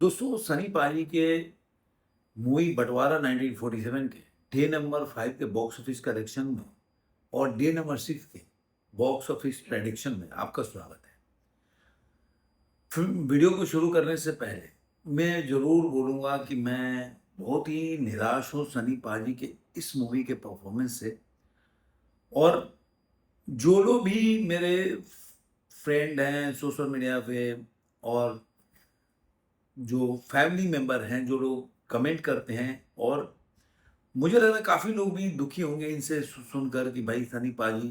दोस्तों सनी पाजी के मूवी बंटवारा 1947 के डे नंबर 5 के बॉक्स ऑफिस कलेक्शन में और डे नंबर 6 के बॉक्स ऑफिस प्रेडिक्शन में आपका स्वागत है। फिल्म वीडियो को शुरू करने से पहले मैं ज़रूर बोलूँगा कि मैं बहुत ही निराश हूँ सनी पाजी के इस मूवी के परफॉर्मेंस से। और जो लोग भी मेरे फ्रेंड हैं सोशल मीडिया पे और जो फैमिली मेंबर हैं, जो लोग कमेंट करते हैं, और मुझे लग रहा है काफ़ी लोग भी दुखी होंगे इनसे सुनकर कि भाई सनी पाजी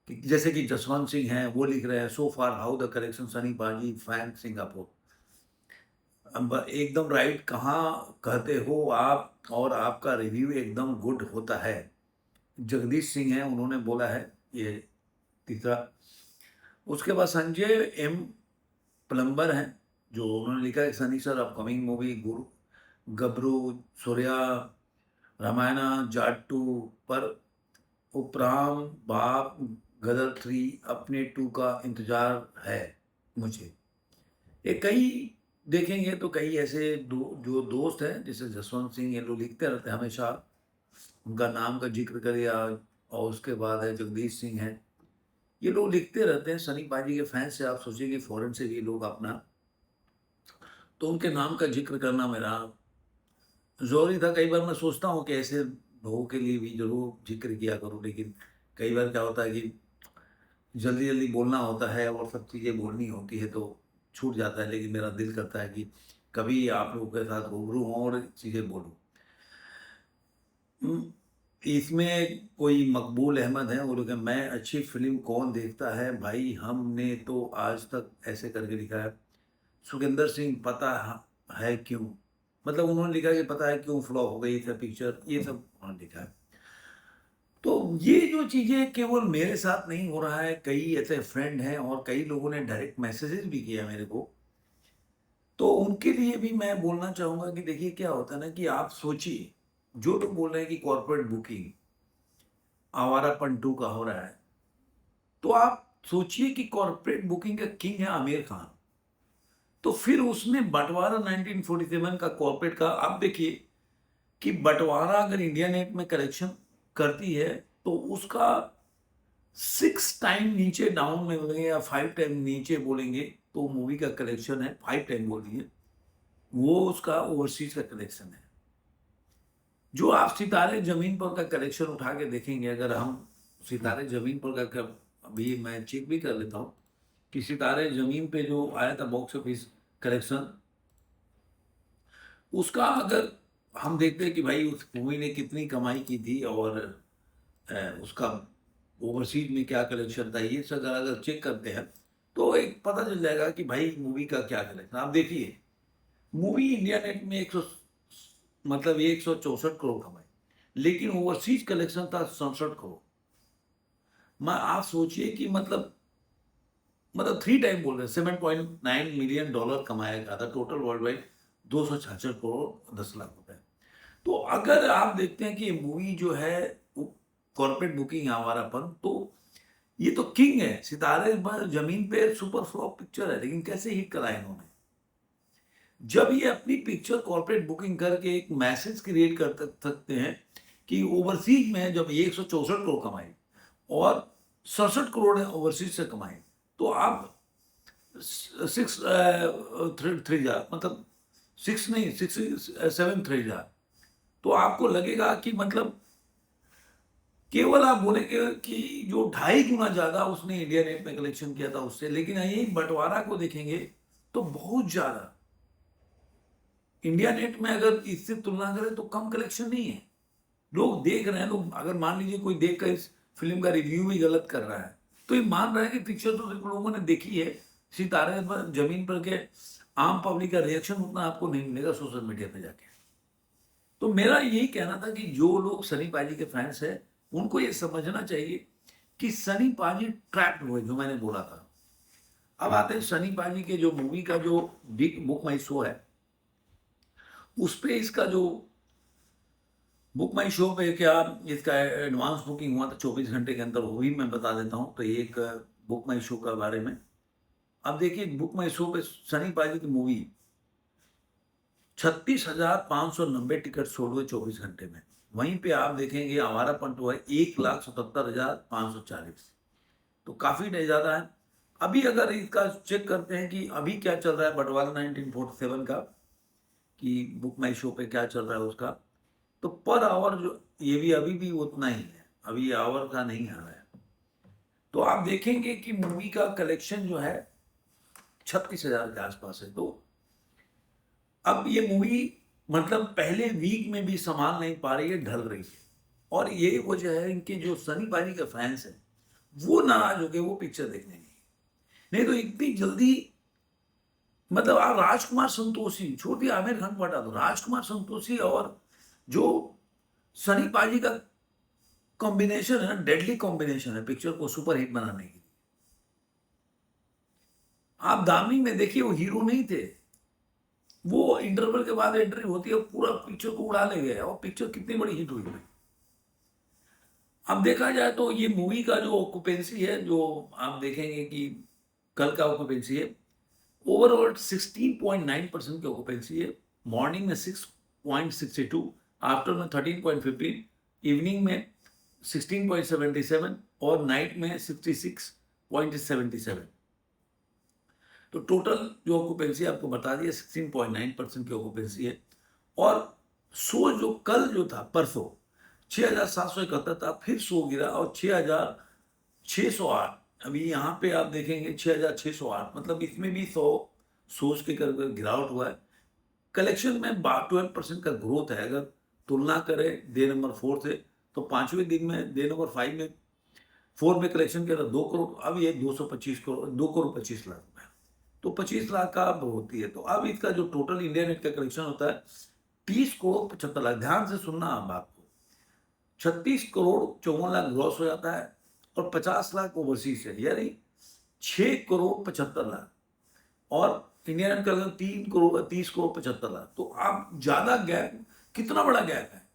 कि जैसे कि जसवंत सिंह हैं, वो लिख रहे हैं so far how the collection Sunny पाजी फैन सिंगापुर। अब एकदम राइट कहाँ कहते हो आप, और आपका रिव्यू एकदम गुड होता है। जगदीश सिंह हैं, उन्होंने बोला है ये तीसरा। उसके बाद संजय एम प्लम्बर हैं, जो उन्होंने लिखा है सनी सर अपकमिंग मूवी गुरु गबरू सूर्या रामायणा जाट 2 पर उपराम बाप गदर 3 अपने 2 का इंतजार है मुझे। ये कई देखेंगे तो कई ऐसे जो दोस्त हैं जैसे जसवंत सिंह, ये लोग लिखते रहते हैं हमेशा, उनका नाम का जिक्र करिए आज। और उसके बाद है जगदीश सिंह हैं, ये लोग लिखते रहते हैं सनी पाजी के फैंस से। आप सोचिए कि फॉरेन से भी लोग अपना, तो उनके नाम का जिक्र करना मेरा ज़रूरी था। कई बार मैं सोचता हूँ कि ऐसे लोगों के लिए भी ज़रूर ज़िक्र किया करूँ, लेकिन कई बार क्या होता है कि जल्दी-जल्दी बोलना होता है और सब चीज़ें बोलनी होती है तो छूट जाता है। लेकिन मेरा दिल करता है कि कभी आप लोगों के साथ रूबरू हों और चीज़ें बोलूँ। उम, इसमें कोई मकबूल अहमद हैं, वो लोग हैं, मैं अच्छी फ़िल्म कौन देखता है भाई, हमने तो आज तक ऐसे करके लिखा है। सुखविंदर सिंह पता है क्यों? मतलब उन्होंने लिखा है कि पता है क्यों फ्लॉप हो गई थी पिक्चर, ये सब उन्होंने लिखा है। तो ये जो चीज़ें केवल मेरे साथ नहीं हो रहा है, कई ऐसे फ्रेंड हैं और कई लोगों ने डायरेक्ट मैसेजेस भी किया मेरे को। तो उनके लिए भी मैं बोलना चाहूँगा कि देखिए क्या होता है ना कि आप सोचिए, जो लोग बोल रहे हैं कि कॉर्पोरेट बुकिंग आवारापन 2 का हो रहा है, तो आप सोचिए कि कॉर्पोरेट बुकिंग का किंग है आमिर खान। तो फिर उसने बँटवारा 1947 का कॉर्पोरेट का, आप देखिए कि बँटवारा अगर इंडिया नेट में कलेक्शन करती है, तो उसका 6 टाइम नीचे डाउन में बोलेंगे या 5 टाइम नीचे बोलेंगे, तो मूवी का कलेक्शन है, 5 टाइम बोल दिए, वो उसका ओवरसीज़ का कलेक्शन है। जो आप सितारे ज़मीन पर का कलेक्शन उठा के देखेंगे, अगर हम सितारे ज़मीन पर का अभी मैं चेक भी कर लेता हूँ कि सितारे ज़मीन पे जो आया था बॉक्स ऑफिस कलेक्शन, उसका अगर हम देखते हैं कि भाई उस मूवी ने कितनी कमाई की थी और उसका ओवरसीज में क्या कलेक्शन था, ये सब अगर अगर चेक करते हैं तो एक पता चल जाएगा कि भाई मूवी का क्या कलेक्शन। आप देखिए मूवी इंडिया नेट में 100 मतलब 164 करोड़ कमाई, लेकिन ओवरसीज कलेक्शन था 67 करोड़। मैं आप सोचिए कि मतलब 3 टाइम बोल रहे हैं, 7.9 मिलियन डॉलर कमाया गया था total world wide, 266 crore 10 lakh रुपए। तो अगर आप देखते हैं कि ये मूवी जो है कॉर्पोरेट बुकिंग आवारापन, तो ये तो किंग है, सितारे जमीन पे सुपर फ्लॉप पिक्चर है, लेकिन कैसे हिट करा इन्होंने। जब ये अपनी पिक्चर कॉर्पोरेट बुकिंग करके एक मैसेज क्रिएट कर सकते हैं कि ओवरसीज में जब ये 164 करोड़ कमाई और 67 करोड़ है ओवरसीज से कमाई, तो आप सिक्स थ्री थ्री जा मतलब सिक्स नहीं सिक्स 7 थ्री जा, तो आपको लगेगा कि मतलब केवल आप बोलेंगे कि जो 2.5 गुना ज़्यादा उसने इंडिया नेट में कलेक्शन किया था उससे, लेकिन यही बंटवारा को देखेंगे तो बहुत ज़्यादा इंडिया नेट में अगर इससे तुलना करें तो कम कलेक्शन नहीं है। लोग देख रहे हैं, लोग अगर मान लीजिए कोई देख कर इस फिल्म का रिव्यू भी गलत कर रहा है, तो ये मान रहा है कि पिक्चर तो सिर्फ लोगों ने देखी है, सितारे पर जमीन पर के आम पब्लिक का रिएक्शन उतना आपको नहीं मिलेगा सोशल मीडिया पे जाके। तो मेरा यही कहना था कि जो लोग सनी पाजी के फैंस हैं, उनको ये समझना चाहिए कि सनी पाजी ट्रैप्ड हुए, जो मैंने बोला था। अब आते हैं सनी पाजी के जो मूवी का जो बिग बुक माई शो है, उस पे इसका जो बुक माई शो पे क्या इसका एडवांस बुकिंग हुआ था 24 घंटे के अंदर, वो भी मैं बता देता हूँ। तो ये एक बुक माई शो के बारे में। अब देखिए बुक माई शो पे सनी पाजी की मूवी 36,590 टिकट सोल्ड हुए 24 घंटे में। वहीं पे आप देखेंगे आवारापन तो है 1,77,540, तो काफी ज्यादा है। अभी अगर इसका चेक करते हैं कि अभी क्या चल रहा है बटवाला 1947 का, कि बुक माई शो पे क्या चल रहा है उसका, तो पर आवर जो ये भी अभी भी उतना ही है, अभी आवर का नहीं आ रहा है। तो आप देखेंगे कि मूवी का कलेक्शन जो है 36,000 के आसपास है। तो अब ये मूवी मतलब पहले वीक में भी संभाल नहीं पा रही है, ढल रही है। और ये वजह है इनके जो सनी पाजी के फैंस हैं वो नाराज हो गए वो पिक्चर देखने नहीं तो इतनी जल्दी, मतलब आप राजकुमार संतोषी छोड़ दिया, आमिर खान को हटा दो, राजकुमार संतोषी और जो सनी पाजी का कॉम्बिनेशन है, डेडली कॉम्बिनेशन है पिक्चर को सुपर हिट बनाने की। आप दामी में देखिए वो हीरो नहीं थे, वो इंटरवल के बाद एंट्री होती है पूरा पिक्चर को उड़ा ले गए और पिक्चर कितनी बड़ी हिट हुई है। अब देखा जाए तो ये मूवी का जो ऑक्यूपेंसी है, जो आप देखेंगे कि कल का ऑक्यूपेंसी है ओवरऑल 16.9% की ऑक्यूपेंसी है। मॉर्निंग में 6.62, आफ्टर में 13.15, इवनिंग में 16.77 और नाइट में 66.77। तो टोटल जो ऑक्यूपेंसी आपको बता दिया 16.9% की ऑक्यूपेंसी है। और शो जो कल जो था परसों 6,771 था, फिर शो गिरा और 6,608, अभी यहाँ पे आप देखेंगे 6,608, मतलब इसमें भी 100 शोज के कर गिरावट हुआ है। कलेक्शन में 12% का ग्रोथ है। अगर तुलना करें डे नंबर 4 से, तो 5वें दिन में डे नंबर 5 में 4 में कलेक्शन किया था 2 करोड़, अब ये 225 करोड़, 2 करोड़ 25 लाख रुपए, तो 25 लाख का अब होती है। तो अब इसका जो टोटल इंडिया नेट का कलेक्शन होता है 30 करोड़ 75 लाख। ध्यान से सुनना आप आपको, 36 करोड़ 54 लाख ग्रॉस हो जाता है और 50 लाख ओवरसीज है, यानी 6 करोड़ 75 लाख, और इंडिया नेट का 3 करोड़ 30 करोड़ 75 लाख। तो आप ज्यादा गैप, कितना बड़ा गैप है,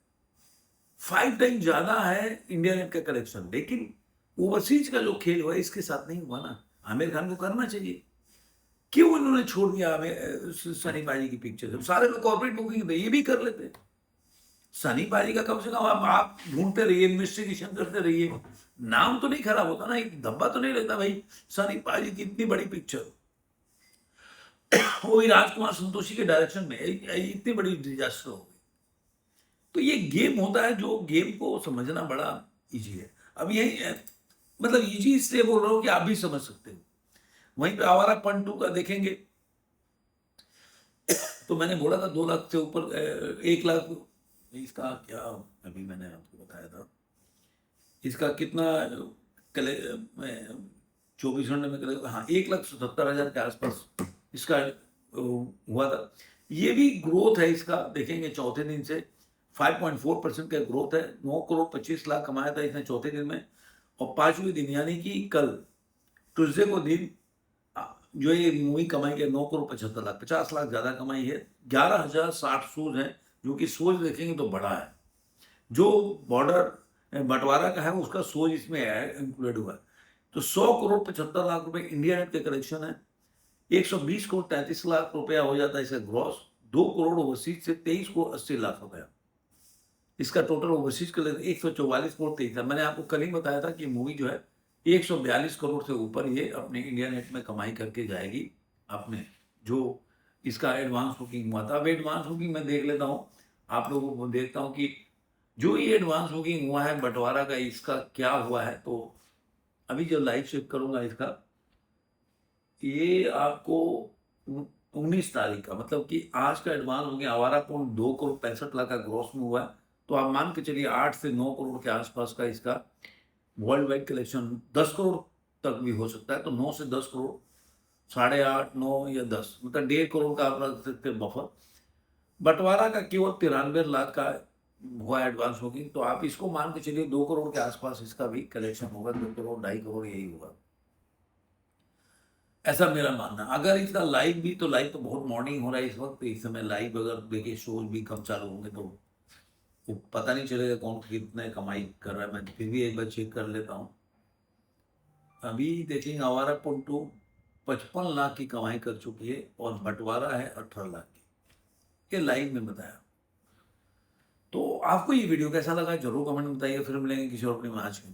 5 टाइम ज्यादा है इंडिया नेट का कलेक्शन। लेकिन ओवरसीज का जो खेल हुआ है इसके साथ नहीं हुआ ना। आमिर खान को करना चाहिए, क्यों इन्होंने छोड़ दिया हमें सनी पाजी की पिक्चर। सारे लोग कॉर्पोरेट बुकिंग थे, ये भी कर लेते। सनी पाजी का कम से कम आप ढूंढते रहिए, इन्वेस्टिगेशन करते रहिए, नाम तो नहीं खराब होता ना, एक धब्बा तो नहीं रहता भाई सनी पाजी की इतनी बड़ी पिक्चर वो भी राजकुमार संतोषी के डायरेक्शन में इतनी बड़ी डिजास्टर हो गई। तो ये गेम होता है, जो गेम को समझना बड़ा इजी है। अब यही मतलब इजी इसलिए बोल रहा हूं कि आप भी समझ सकते हो। वहीं पे आवारा पन 2 का देखेंगे तो मैंने बोला था 2 लाख से ऊपर, 1 लाख, इसका क्या अभी मैंने आपको बताया था, इसका कितना कले 24 घंटे में कले, हाँ 1,77,000 के आसपास इसका हुआ था। ये भी ग्रोथ है इसका, देखेंगे चौथे दिन से 5.4% का ग्रोथ है। 9 करोड़ 25 लाख कमाया था इसने चौथे दिन में, और 5वें दिन यानी कि कल ट्यूजडे को दिन जो ये मूवी कमाई है 9 करोड़ 75 लाख, 50 लाख ज्यादा कमाई है। 11,060 शोज हैं, जो कि सोच देखेंगे तो बड़ा है। जो बॉर्डर बंटवारा का है उसका सोच इसमें इंक्लूडेड हुआ है। तो 100 करोड़ 75 लाख रुपए इंडिया नेट के कलेक्शन है। 120 करोड़ 33 लाख रुपया हो जाता है इसका ग्रॉस। 2 करोड़ ओवरसीज से 23 करोड़ 80 लाख रुपया इसका टोटल ओवरसीज का 144 करोड़ 23 लाख। मैंने आपको कल ही बताया था कि मूवी जो है 142 करोड़ से ऊपर ये अपने इंडिया नेट में कमाई करके जाएगी। अपने जो इसका एडवांस बुकिंग हुआ था, अब एडवांस बुकिंग मैं देख लेता हूँ, आप लोगों को देखता हूँ कि जो ये एडवांस बुकिंग हुआ है बंटवारा का, इसका क्या हुआ है। तो अभी जो लाइव चेक करूंगा इसका, ये आपको 19 तारीख का, मतलब कि आज का एडवांस हो गया आवारा पौन 2 करोड़ 65 लाख का ग्रॉस में हुआ है। तो आप मान के चलिए 8 से 9 करोड़ के आसपास का इसका वर्ल्ड वाइड कलेक्शन 10 करोड़ तक भी हो सकता है। तो 9 से 10 करोड़, 8.5 9 या 10, मतलब 1.5 करोड़ का आप रख सकते हैं बफर। बंटवारा का केवल 93 लाख का हुआ एडवांस बुकिंग, तो आप इसको मान के चलिए 2 करोड़ के आसपास इसका भी कलेक्शन होगा, 2 करोड़ 2.5 करोड़ यही होगा, ऐसा मेरा मानना। अगर इसका लाइव भी, तो लाइव तो बहुत मॉर्निंग हो रहा है इस वक्त, तो इस समय लाइव अगर देखिए शोज भी कम चालू होंगे तो वो पता नहीं चलेगा कौन कितने कमाई कर रहा है। मैं फिर भी एक बार चेक कर लेता हूँ। अभी देखेंगे आवारा पुंटू 55 लाख की कमाई कर चुकी है और बंटवारा है 18 लाख की। के लाइव में बताया। तो आपको ये वीडियो कैसा लगा जरूर कमेंट में बताइए। फिर मिलेंगे किसी और अपनी आज के